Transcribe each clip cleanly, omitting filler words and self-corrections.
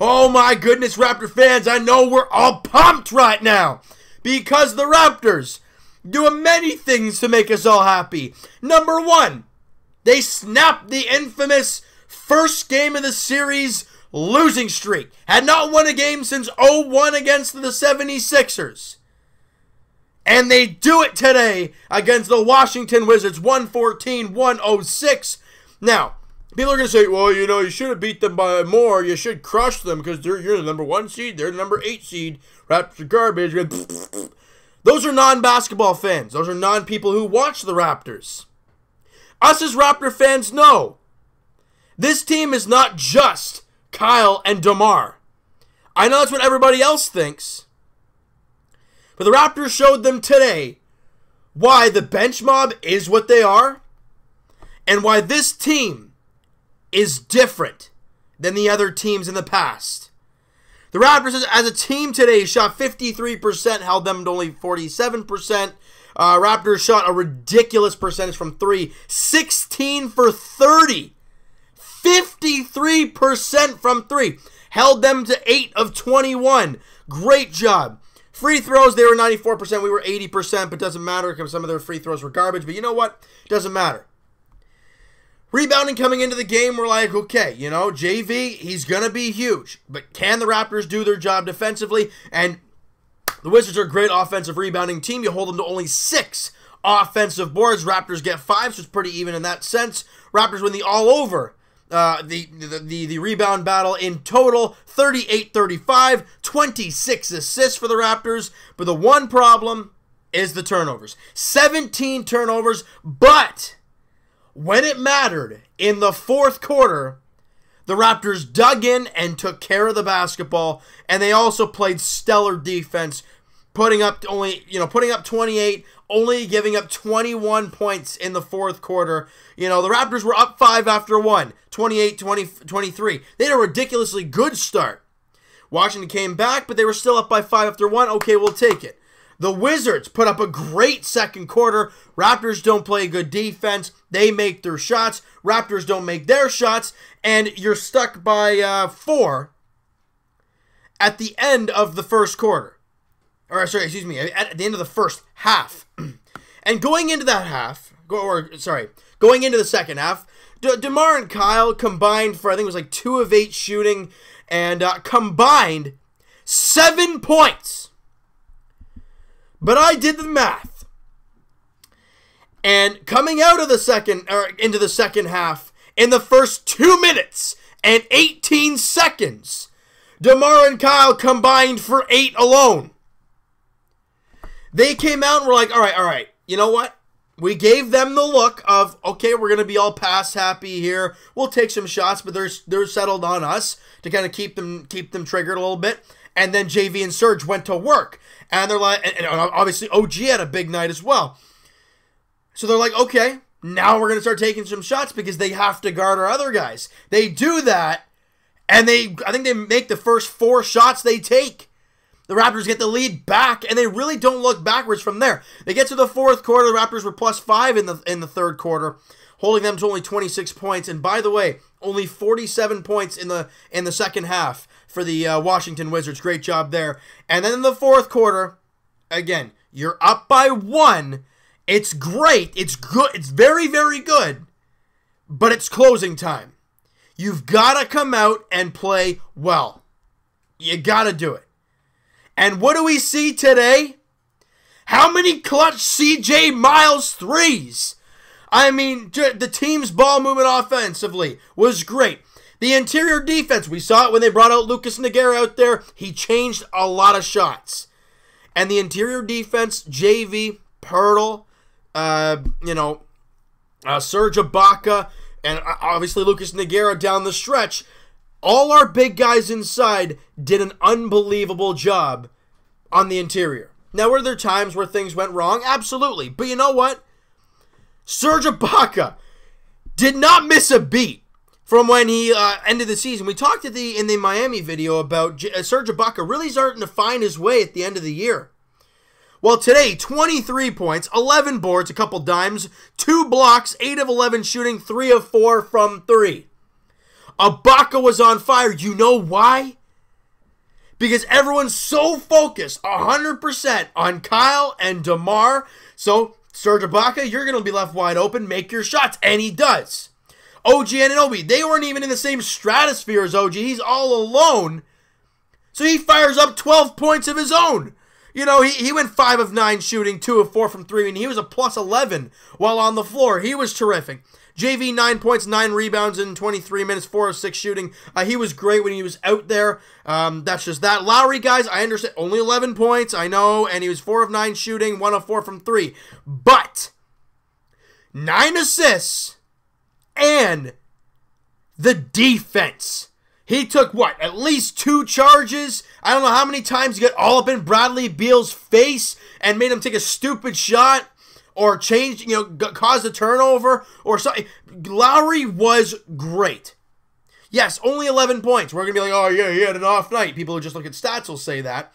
Oh my goodness, Raptor fans, I know we're all pumped right now because the Raptors doing many things to make us all happy. Number one, they snapped the infamous first game of the series losing streak. Had not won a game since 0-1 against the 76ers. And they do it today against the Washington Wizards, 114-106. Now, people are going to say, well, you know, you should have beat them by more. You should crush them because you're the number 1 seed. They're the number 8 seed. Raptors are garbage. Those are non-basketball fans. Those are non-people who watch the Raptors. Us as Raptor fans know this team is not just Kyle and DeMar. I know that's what everybody else thinks. But the Raptors showed them today why the bench mob is what they are and why this team is different than the other teams in the past. The Raptors as a team today shot 53%, held them to only 47%. Raptors shot a ridiculous percentage from 3, 16 for 30. 53% from 3. Held them to 8 of 21. Great job. Free throws, they were 94%. We were 80%, but doesn't matter because some of their free throws were garbage. But you know what? Doesn't matter. Rebounding coming into the game, we're like, okay, you know, JV, he's going to be huge. But can the Raptors do their job defensively? And the Wizards are a great offensive rebounding team. You hold them to only 6 offensive boards. Raptors get 5, so it's pretty even in that sense. Raptors win the all-over. The rebound battle in total, 38-35, 26 assists for the Raptors. But the one problem is the turnovers. 17 turnovers, but when it mattered in the fourth quarter, the Raptors dug in and took care of the basketball, and they also played stellar defense, putting up 28, only giving up 21 points in the fourth quarter. You know, the Raptors were up 5 after 1, 28-23. They had a ridiculously good start. Washington came back, but they were still up by 5 after 1. Okay, we'll take it. The Wizards put up a great second quarter. Raptors don't play good defense. They make their shots. Raptors don't make their shots. And you're stuck by 4 at the end of the first quarter. Or, sorry, excuse me, at the end of the first half. And going into that half, going into the second half, DeMar and Kyle combined for, I think it was like 2 of 8 shooting, and combined 7 points. But I did the math. And coming out of the into the second half, in the first 2 minutes and 18 seconds, DeMar and Kyle combined for 8 alone. They came out and were like, all right, you know what? We gave them the look of, okay, we're going to be all pass happy here. We'll take some shots, but they're settled on us to kind of keep them triggered a little bit. And then JV and Serge went to work. And they're like, and obviously OG had a big night as well. So they're like, okay, now we're going to start taking some shots because they have to guard our other guys. They do that, and I think they make the first 4 shots they take. The Raptors get the lead back, and they really don't look backwards from there. They get to the fourth quarter. The Raptors were +5 in the third quarter, holding them to only 26 points. And by the way, only 47 points in the second half for the Washington Wizards. Great job there. And then in the fourth quarter, again, you're up by 1. It's great. It's good. It's very, very good. But it's closing time. You've got to come out and play well. You got to do it. And what do we see today? How many clutch CJ Miles threes? I mean, the team's ball movement offensively was great. The interior defense, we saw it when they brought out Lucas Nogueira out there. He changed a lot of shots. And the interior defense, JV, Pirtle, Serge Ibaka, and obviously Lucas Nogueira down the stretch, all our big guys inside did an unbelievable job on the interior. Now, were there times where things went wrong? Absolutely. But you know what? Serge Ibaka did not miss a beat from when he ended the season. We talked in the Miami video about Serge Ibaka really starting to find his way at the end of the year. Well, today, 23 points, 11 boards, a couple dimes, 2 blocks, 8 of 11 shooting, 3 of 4 from 3. Ibaka was on fire. You know why? because everyone's so focused 100% on Kyle and DeMar. So, Serge Ibaka, you're going to be left wide open. Make your shots. And he does. OG Anunoby, they weren't even in the same stratosphere as OG. He's all alone. So he fires up 12 points of his own. You know, he went 5 of 9 shooting, 2 of 4 from 3, and he was a plus 11 while on the floor. He was terrific. JV, 9 points, 9 rebounds in 23 minutes, 4 of 6 shooting. He was great when he was out there. That's just that. Lowry, guys, I understand, only 11 points, I know, and he was 4 of 9 shooting, 1 of 4 from 3. But 9 assists and the defense. He took, what, at least 2 charges? I don't know how many times he got all up in Bradley Beal's face and made him take a stupid shot or change, caused a turnover or something. Lowry was great. Yes, only 11 points. We're going to be like, oh, yeah, he had an off night. People who just look at stats will say that.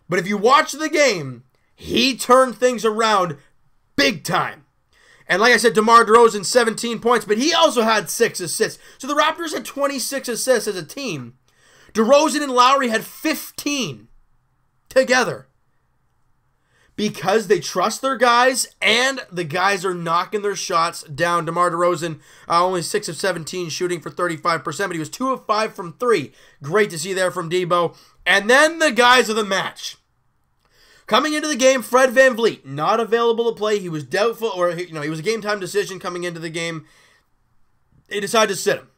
But if you watch the game, he turned things around big time. And like I said, DeMar DeRozan, 17 points, but he also had 6 assists. So the Raptors had 26 assists as a team. DeRozan and Lowry had 15 together. Because they trust their guys, and the guys are knocking their shots down. DeMar DeRozan, only 6 of 17 shooting for 35%, but he was 2 of 5 from 3. Great to see there from Debo. And then the guys of the match. Coming into the game, Fred VanVleet, not available to play. He was doubtful, or he was a game time decision coming into the game. They decided to sit him.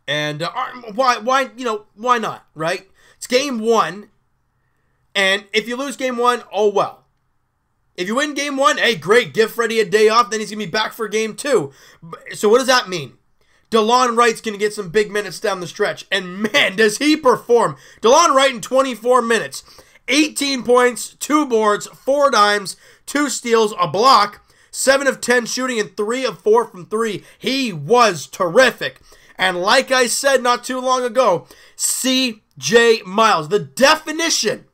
And why not, right? It's game 1. And if you lose game 1, oh well. If you win game 1, hey, great, give Freddie a day off, then he's going to be back for game 2. So what does that mean? DeLon Wright's going to get some big minutes down the stretch. And man, does he perform. DeLon Wright in 24 minutes. 18 points, 2 boards, 4 dimes, 2 steals, a block, 7 of 10 shooting, and 3 of 4 from 3. He was terrific. And like I said not too long ago, C.J. Miles, the definition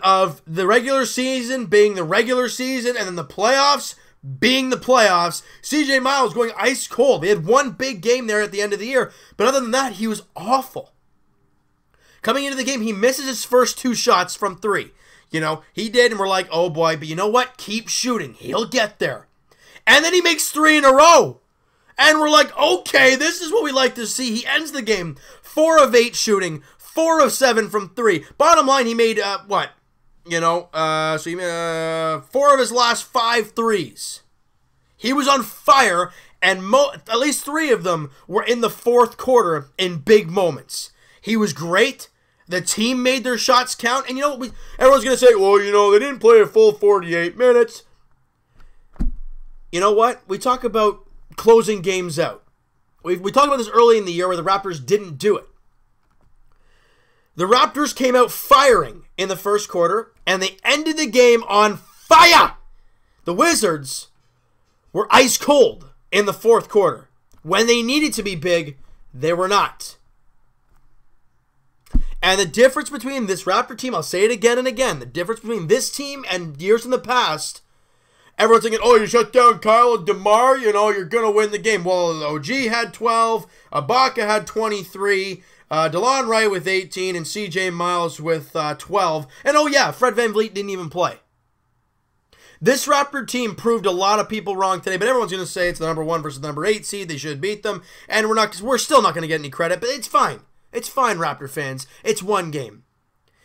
of the regular season being the regular season and then the playoffs being the playoffs. C.J. Miles going ice cold. He had one big game there at the end of the year, but other than that, he was awful. Coming into the game, he misses his first 2 shots from 3. He did, and we're like, oh boy, but you know what? Keep shooting. He'll get there. And then he makes 3 in a row. And we're like, okay, this is what we like to see. He ends the game 4 of 8 shooting, 4 of 7 from 3. Bottom line, he made, so he made 4 of his last 5 threes. He was on fire, and at least 3 of them were in the 4th quarter in big moments. He was great. The team made their shots count. And everyone's going to say, well, they didn't play a full 48 minutes. You know what? We talk about closing games out. We talked about this early in the year where the Raptors didn't do it. The Raptors came out firing in the first quarter, and they ended the game on fire. The Wizards were ice cold in the 4th quarter. When they needed to be big, they were not. And the difference between this Raptor team, I'll say it again and again, the difference between this team and years in the past, everyone's thinking, oh, you shut down Kyle and DeMar, you're going to win the game. Well, OG had 12, Ibaka had 23, DeLon Wright with 18, and C.J. Miles with 12. And oh yeah, Fred VanVleet didn't even play. This Raptor team proved a lot of people wrong today, but everyone's going to say it's the number 1 versus the number 8 seed. They should beat them, and we're still not going to get any credit, but it's fine. It's fine, Raptor fans. It's one game.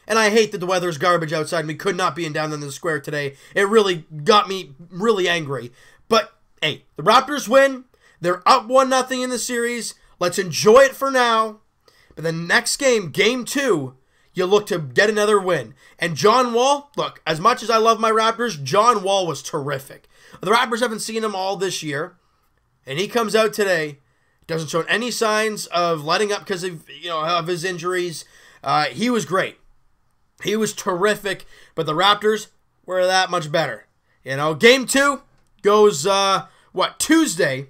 And I hate that the weather's garbage outside and we could not be in down in the square today. It really got me really angry. But, hey, the Raptors win. They're up 1-0 in the series. Let's enjoy it for now. But the next game, game 2, you look to get another win. And John Wall, look, as much as I love my Raptors, John Wall was terrific. The Raptors haven't seen him all this year. And he comes out today. Doesn't show any signs of letting up because of his injuries. He was great. He was terrific. But the Raptors were that much better. Game 2 goes, Tuesday.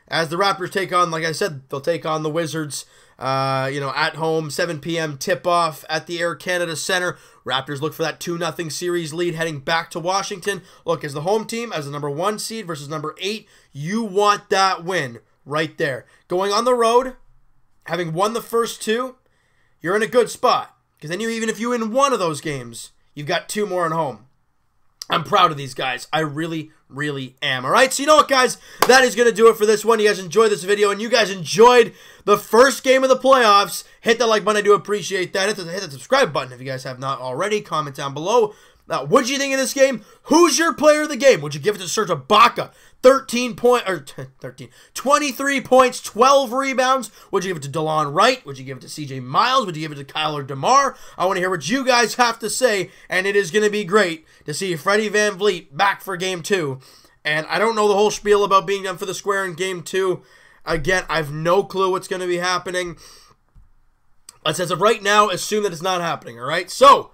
As the Raptors take on, like I said, they'll take on the Wizards, at home, 7 p.m. tip-off at the Air Canada Center. Raptors look for that 2-0 series lead heading back to Washington. Look, as the home team, as the number 1 seed versus number 8, you want that win. Right there. Going on the road, having won the first two, you're in a good spot. Because then even if you win one of those games, you've got 2 more at home. I'm proud of these guys. I really, really am. All right, so you know what, guys? That is going to do it for this one. You guys enjoyed this video, and you guys enjoyed the first game of the playoffs. Hit that like button. I do appreciate that. Hit the subscribe button if you guys have not already. Comment down below. What did you think of this game? Who's your player of the game? Would you give it to Serge Ibaka? 23 points, 12 rebounds. Would you give it to DeLon Wright? Would you give it to CJ Miles? Would you give it to Kyler DeMar? I want to hear what you guys have to say, and it is going to be great to see Freddie VanVleet back for Game 2. And I don't know the whole spiel about being done for the square in Game 2. Again, I have no clue what's going to be happening. Let's, as of right now, assume that it's not happening, all right? So,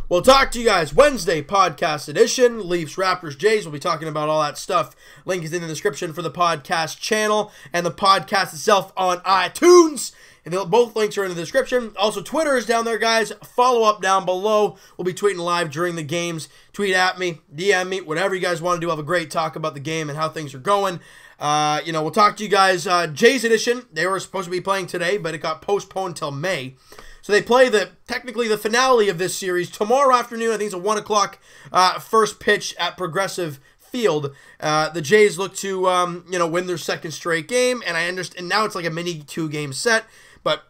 we'll talk to you guys Wednesday, podcast edition. Leafs, Raptors, Jays. We'll be talking about all that stuff. Link is in the description for the podcast channel and the podcast itself on iTunes. And both links are in the description. Also, Twitter is down there, guys. Follow up down below. We'll be tweeting live during the games. Tweet at me, DM me, whatever you guys want to do. Have a great talk about the game and how things are going. We'll talk to you guys. Jays edition. They were supposed to be playing today, but it got postponed till May. So they play technically the finale of this series tomorrow afternoon. I think it's a 1 o'clock first pitch at Progressive Field. The Jays look to win their second straight game, and I understand. And now it's like a mini 2-game set, but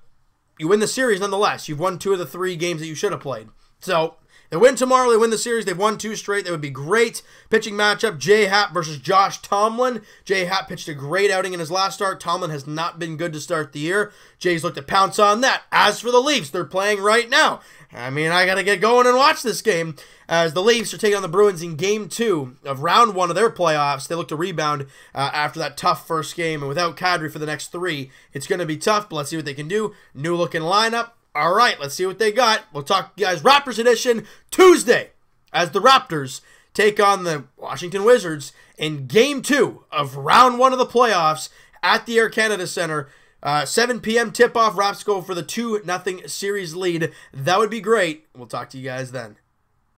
you win the series nonetheless. You've won 2 of the 3 games that you should have played. So they win tomorrow. They win the series. They've won 2 straight. That would be great. Pitching matchup: J Happ versus Josh Tomlin. J Happ pitched a great outing in his last start. Tomlin has not been good to start the year. Jays look to pounce on that. As for the Leafs, they're playing right now. I mean, I got to get going and watch this game as the Leafs are taking on the Bruins in Game 2 of Round 1 of their playoffs. They look to rebound after that tough first game, and without Kadri for the next 3, it's going to be tough, but let's see what they can do. New looking lineup. All right, let's see what they got. We'll talk to you guys Raptors edition Tuesday as the Raptors take on the Washington Wizards in Game 2 of Round 1 of the playoffs at the Air Canada Center. 7 p.m. tip-off. Raps go for the 2-0 series lead. That would be great. We'll talk to you guys then.